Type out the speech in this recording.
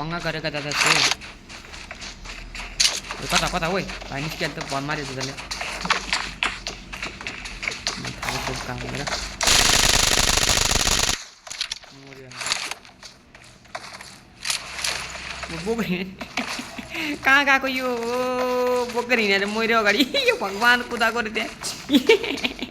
पंगा गरेका दादा त्यो कता कता ओइ भाइ निस्किहाल त भन माऱ्यो जसले काम गरेर बोकेर कहाँ गएको यो बोकेर हिँडेर मऱ्यो अगाडि यो भगवान् कुदाएको रे त्यहाँ